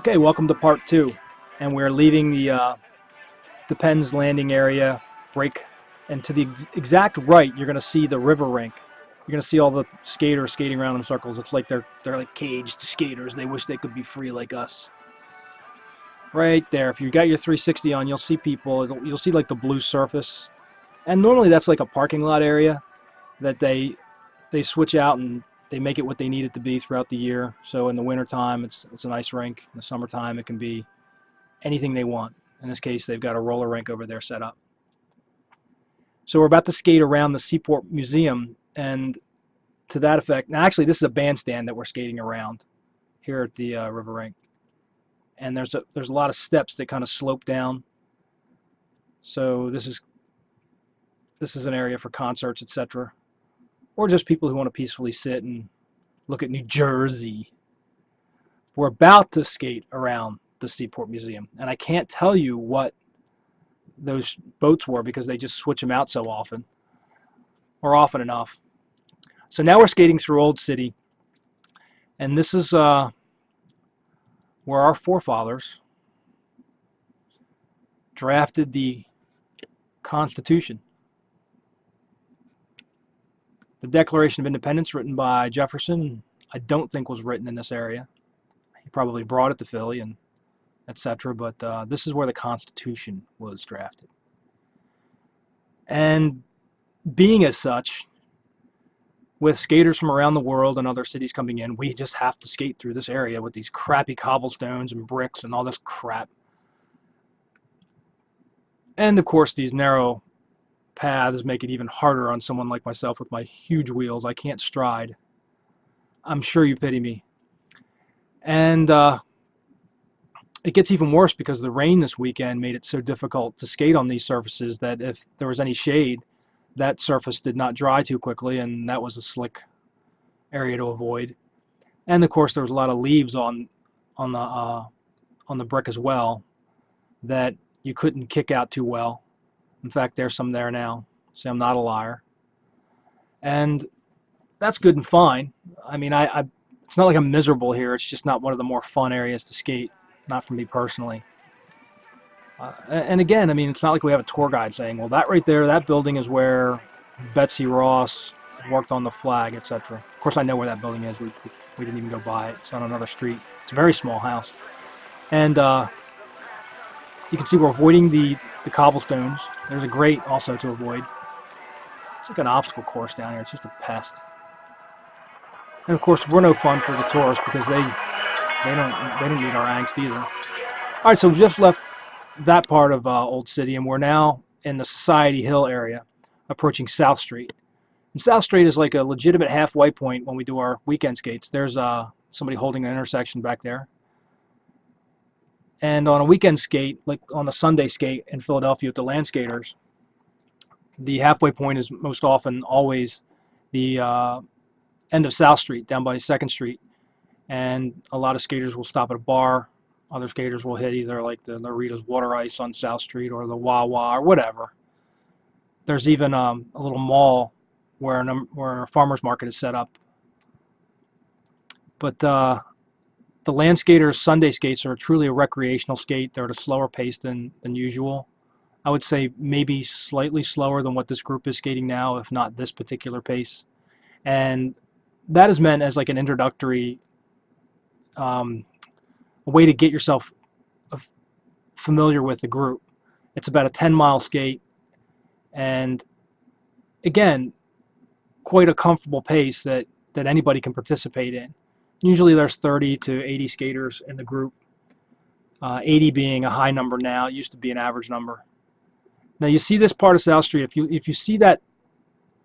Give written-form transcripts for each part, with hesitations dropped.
Okay, welcome to part two, and we're leaving the Penn's landing area break, and to the exact right, you're going to see the river rink. You're going to see all the skaters skating around in circles. It's like they're like caged skaters. They wish they could be free like us. Right there, if you got your 360 on, you'll see people. You'll see like the blue surface, and normally that's like a parking lot area that they switch out and they make it what they need it to be throughout the year. So in the wintertime, it's an ice rink. In the summertime, it can be anything they want. In this case, they've got a roller rink over there set up. So we're about to skate around the Seaport Museum, and to that effect, now actually this is a bandstand that we're skating around here at the river rink. And there's a lot of steps that kind of slope down. So this is an area for concerts, etc. Or just people who want to peacefully sit and look at New Jersey. We're about to skate around the Seaport Museum, and I can't tell you what those boats were because they just switch them out so often, or often enough. So now we're skating through Old City, and this is where our forefathers drafted the Constitution. The Declaration of Independence, written by Jefferson, I don't think was written in this area. He probably brought it to Philly and etc. But this is where the Constitution was drafted. And being as such, with skaters from around the world and other cities coming in, we just have to skate through this area with these crappy cobblestones and bricks and all this crap. And of course, these narrow paths make it even harder on someone like myself with my huge wheels. I can't stride. I'm sure you pity me. And it gets even worse because the rain this weekend made it so difficult to skate on these surfaces that if there was any shade, that surface did not dry too quickly, and that was a slick area to avoid. And of course, there was a lot of leaves on the brick as well that you couldn't kick out too well. In fact, there's some there now, so I'm not a liar. And that's good and fine. I mean, it's not like I'm miserable here. It's just not one of the more fun areas to skate, not for me personally. And again, I mean, it's not like we have a tour guide saying, well, that right there, that building is where Betsy Ross worked on the flag, etc. Of course, I know where that building is. We didn't even go by it. It's on another street. It's a very small house. And you can see we're avoiding the cobblestones. There's a grate also to avoid. It's like an obstacle course down here. It's just a pest. And of course, we're no fun for the tourists because they don't need our angst either. All right, so we just left that part of Old City, and we're now in the Society Hill area, approaching South Street. And South Street is like a legitimate halfway point when we do our weekend skates. There's somebody holding an intersection back there. And on a weekend skate, like on a Sunday skate in Philadelphia with the Landskaters, the halfway point is most often always the end of South Street, down by 2nd Street. And a lot of skaters will stop at a bar. Other skaters will hit either like the Rita's Water Ice on South Street or the Wawa or whatever. There's even a little mall where a farmer's market is set up. But the Landskaters Sunday skates are truly a recreational skate. They're at a slower pace than usual. I would say maybe slightly slower than what this group is skating now, if not this particular pace. And that is meant as like an introductory a way to get yourself familiar with the group. It's about a 10-mile skate, and again, quite a comfortable pace that anybody can participate in. Usually there's 30 to 80 skaters in the group, 80 being a high number now. It used to be an average number. Now you see this part of South Street, if you see that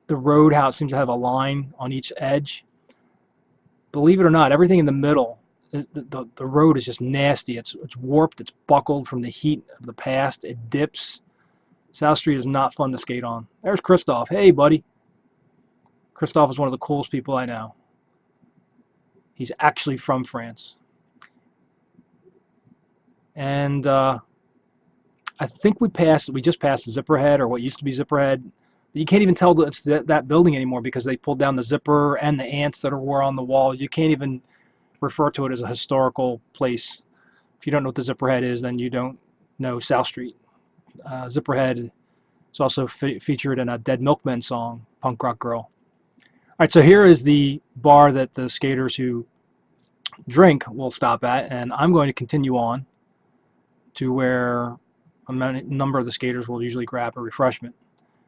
the road, how it seems to have a line on each edge, believe it or not, everything in the middle, the road is just nasty. It's warped, it's buckled from the heat of the past, it dips. South Street is not fun to skate on. There's Christoph. Hey, buddy. Christoph is one of the coolest people I know. He's actually from France. And I think we just passed Zipperhead, or what used to be Zipperhead. You can't even tell that it's that building anymore because they pulled down the zipper and the ants that were on the wall. You can't even refer to it as a historical place If you don't know what the Zipperhead is, then you don't know South Street. Zipperhead is also featured in a Dead Milkmen song, Punk Rock Girl. All right, so here is the bar that the skaters who drink will stop at, and I'm going to continue on to where a number of the skaters will usually grab a refreshment,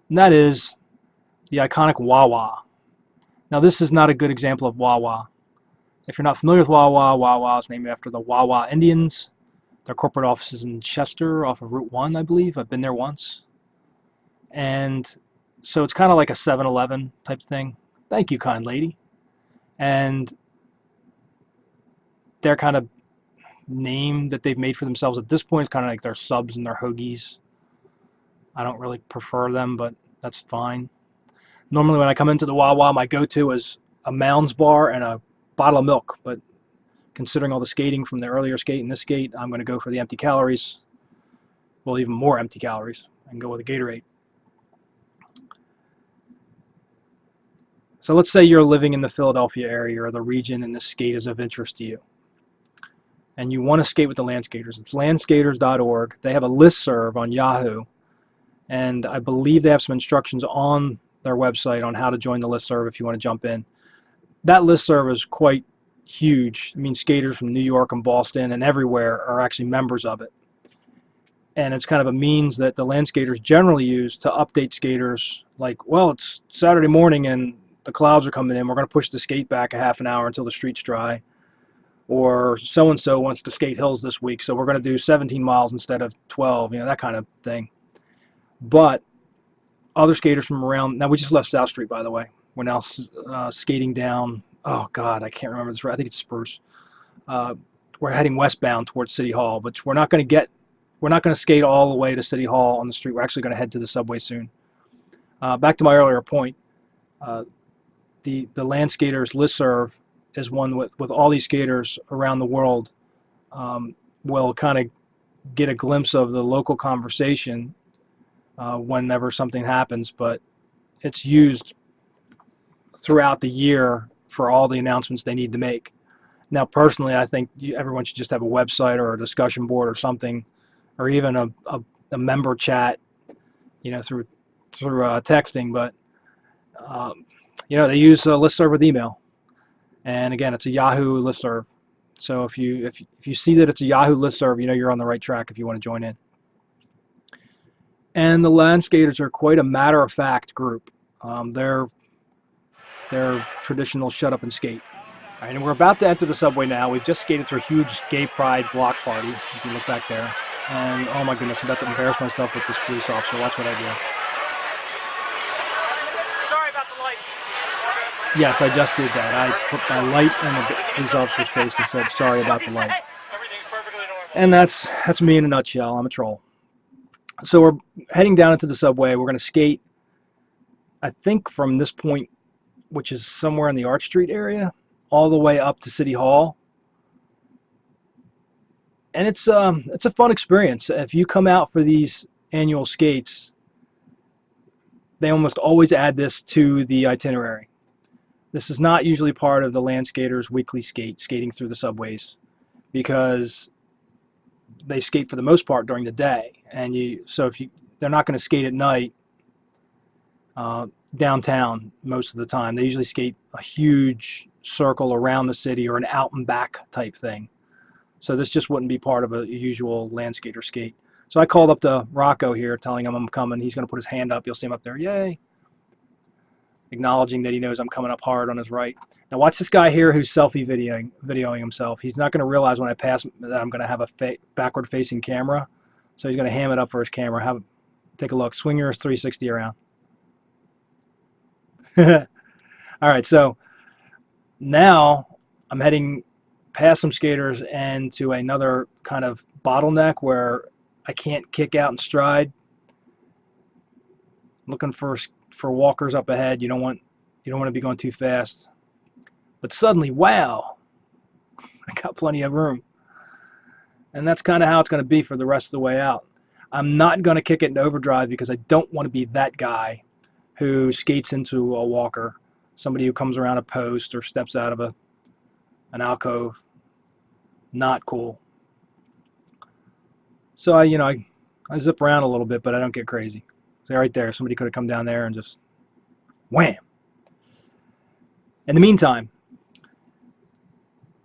and that is the iconic Wawa. Now, this is not a good example of Wawa. If you're not familiar with Wawa, Wawa is named after the Wawa Indians. Their corporate office is in Chester off of Route 1, I believe. I've been there once. And so it's kind of like a 7-Eleven type thing. Thank you, kind lady. And their kind of name that they've made for themselves at this point is kind of like their subs and their hoagies. I don't really prefer them, but that's fine. Normally when I come into the Wawa, my go-to is a Mounds bar and a bottle of milk. But considering all the skating from the earlier skate and this skate, I'm going to go for the empty calories. Well, even more empty calories, and go with a Gatorade. So let's say you're living in the Philadelphia area or the region and this skate is of interest to you. And you want to skate with the Landskaters. It's landskaters.org. They have a listserv on Yahoo. And I believe they have some instructions on their website on how to join the listserv if you want to jump in. That listserv is quite huge. I mean, skaters from New York and Boston and everywhere are actually members of it. And it's kind of a means that the Landskaters generally use to update skaters like, well, it's Saturday morning and the clouds are coming in. We're going to push the skate back a half an hour until the street's dry. Or so-and-so wants to skate hills this week, so we're going to do 17 miles instead of 12, that kind of thing. But other skaters from around, now we just left South Street, by the way. We're now skating down, oh God, I can't remember this, I think it's Spruce. We're heading westbound towards City Hall, but we're not going to skate all the way to City Hall on the street. We're actually going to head to the subway soon. Back to my earlier point, the Landskaters listserv is one with all these skaters around the world. Will kind of get a glimpse of the local conversation whenever something happens, but it's used throughout the year for all the announcements they need to make. Now, personally, I think everyone should just have a website or a discussion board or something, or even a member chat, through texting. But they use a listserv with email. And again, it's a Yahoo listserv. So if you see that it's a Yahoo listserv, you're on the right track if you want to join in. And the Landskaters are quite a matter-of-fact group. They're traditional shut up and skate. All right, and we're about to enter the subway now. We've just skated through a huge gay pride block party, if you look back there. And oh my goodness, I'm about to embarrass myself with this police officer. Watch what I do. Sorry about the light. Yes, I just did that. I put my light in the police officer's face and said, sorry about the light. Everything's perfectly normal. And that's me in a nutshell. I'm a troll. So we're heading down into the subway. We're going to skate, I think, from this point, which is somewhere in the Arch Street area, all the way up to City Hall. And it's a fun experience. If you come out for these annual skates, they almost always add this to the itinerary. This is not usually part of the Landskaters' weekly skating through the subways, because they skate for the most part during the day, and they're not going to skate at night downtown most of the time. They usually skate a huge circle around the city or an out and back type thing. So this just wouldn't be part of a usual Landskater skate. So I called up to Rocco here, telling him I'm coming. He's going to put his hand up. You'll see him up there. Yay! Acknowledging that he knows I'm coming up hard on his right. Now watch this guy here who's selfie videoing himself. He's not going to realize when I pass that I'm going to have a backward facing camera. So he's going to ham it up for his camera. Take a look. Swing your 360 around. All right, so now I'm heading past some skaters and to another kind of bottleneck where I can't kick out and stride. Looking for walkers up ahead. You don't want to be going too fast. But suddenly, wow, I got plenty of room. And that's kind of how it's going to be for the rest of the way out. I'm not going to kick it in overdrive because I don't want to be that guy who skates into a walker, somebody who comes around a post or steps out of an alcove. Not cool. So I zip around a little bit, but I don't get crazy. So right there, somebody could have come down there and just wham. In the meantime,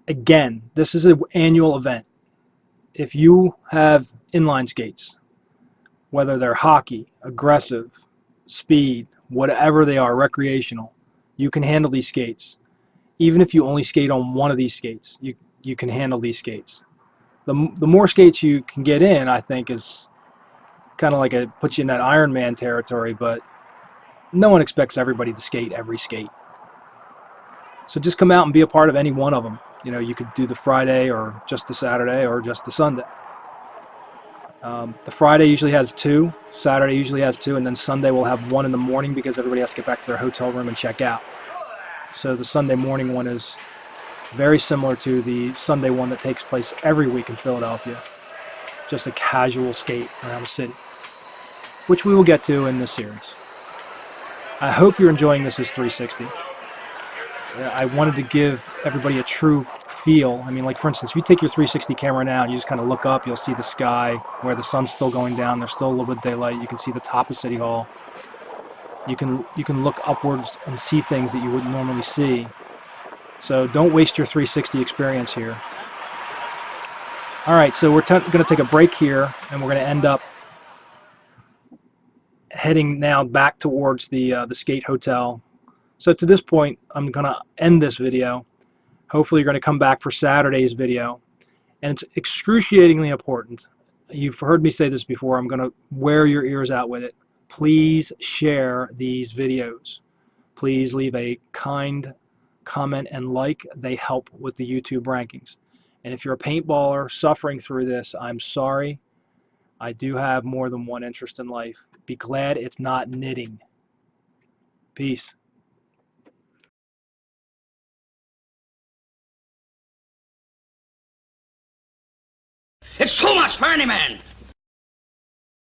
again, this is an annual event. If you have inline skates, whether they're hockey, aggressive, speed, whatever they are, recreational, you can handle these skates. Even if you only skate on one of these skates, you can handle these skates. The more skates you can get in, I think, is kind of like it puts you in that Ironman territory, but no one expects everybody to skate every skate. So just come out and be a part of any one of them. You could do the Friday or just the Saturday or just the Sunday. The Friday usually has two, Saturday usually has two, and then Sunday we'll have one in the morning because everybody has to get back to their hotel room and check out. So the Sunday morning one is very similar to the Sunday one that takes place every week in Philadelphia. Just a casual skate around the city, which we will get to in this series. I hope you're enjoying this as 360. I wanted to give everybody a true feel. I mean, like for instance, if you take your 360 camera now and you just kind of look up, you'll see the sky where the sun's still going down. There's still a little bit of daylight. You can see the top of City Hall. You can look upwards and see things that you wouldn't normally see. So don't waste your 360 experience here. All right, so we're going to take a break here, and we're going to end up heading now back towards the skate hotel. So to this point, I'm going to end this video. Hopefully you're going to come back for Saturday's video. And it's excruciatingly important. You've heard me say this before. I'm going to wear your ears out with it. Please share these videos. Please leave a kind comment and like. They help with the YouTube rankings. And if you're a paintballer suffering through this, I'm sorry. I do have more than one interest in life. Be glad it's not knitting. Peace. It's too much for any man.